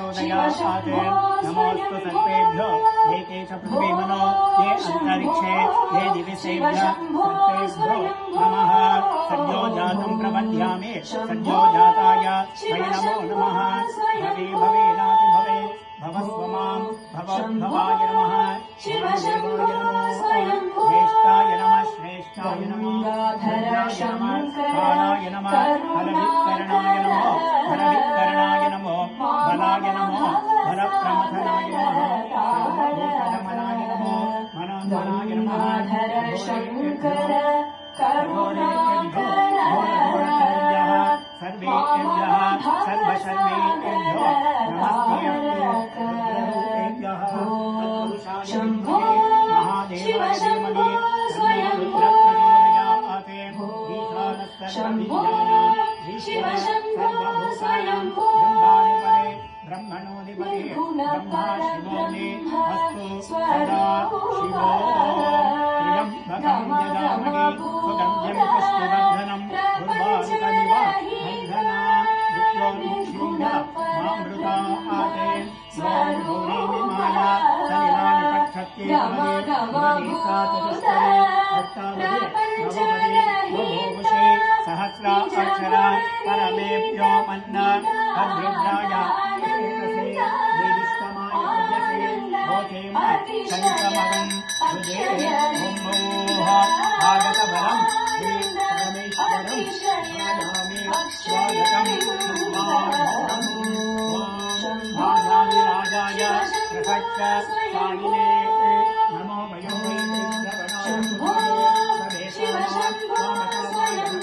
प्रचोदयाते नमोऽस्तु सर्वेभ्यो ये केश पृथ्वीमनो ये अन्तरिक्षे ये दिविसेभ्यः सर्वेभ्यो नमः सद्यो जातं प्रपद्यामि सद्यो जाताय वै नमो नमः भवे भवेनाति भवे भवस्व मां भवद्भवाय नमः शिवदेवाय नमो श्रेष्ठाय नमः श्रेष्ठाय नमः कालाय नमः फलविकरणाय नमो फलविकरणाय नमो बलाय नमो बलप्रमथनाय नमः सर्वभूतदमनाय नमो मनोन्मनाय नमः शङ्कर करुणाकरः सर्वेभ्यः सर्वशर्वेभ्यो शम्भो शिव शम्भो स्वयं शम्भो शिव शम्भो स्वयं ब्रह्मणोऽधिपते ब्रह्मा अस्तु सदा शिवो त्र्यम्बकं यजामहे सुगन्धिं पुष्टिवर्धनं उर्वारुकमिव बन्धना मृत्योर्मुक्षीय मामृताते स्वामिभूरिणि माया सलिलानि पक्षत्ये सहस्राक्षरा परमेभ्यो मन्न तद्रुद्राय शङ्कमगं हृदये आगतबलं श्रीपरमेश्वरं स्वागतं प्रसच्च स्वामिने नमो शम्भो शिव शम्भो स्वयं